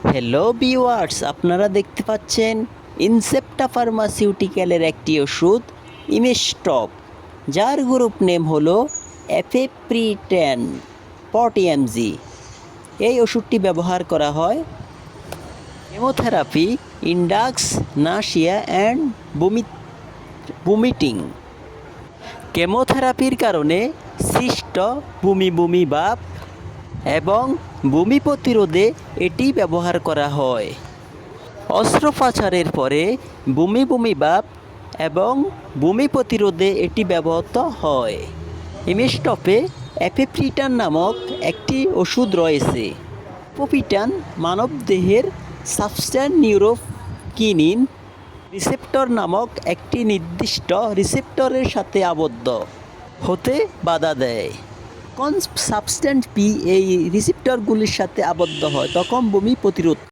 Hello viewers, আপনারা দেখতে পাচ্ছেন ইনসেপ্টা ফার্মাসিউটিক্যালের একটি ওষুধ ইমেস্টপ, যার গ্রুপ নেম হলো এফেপ্রিটেন 40 mg। এই ওষুধটি ব্যবহার করা হয় কেমোথেরাপি, ইন্ডাক্স, নাসিয়া অ্যান্ড ভমিটিং। কেমোথেরাপির কারণে সৃষ্ট বমি বমি ভাব এবং বমি প্রতিরোধে এটি ব্যবহার করা হয়। অস্ত্রোপচারের পরে বমি বমি ভাব এবং বমি প্রতিরোধে এটি ব্যবহৃত হয়। ইমেস্টপে এফেপ্রিটান নামক একটি ওষুধ রয়েছে। এফেপ্রিটান মানবদেহের সাবস্ট্যান্স নিউরোকিনিন রিসেপ্টর নামক একটি নির্দিষ্ট রিসেপ্টরের সাথে আবদ্ধ হতে বাধা দেয়। যখন সাবস্ট্যান্স পি এই রিসেপ্টরগুলির সাথে আবদ্ধ হয় তখন বমি প্রতিরোধ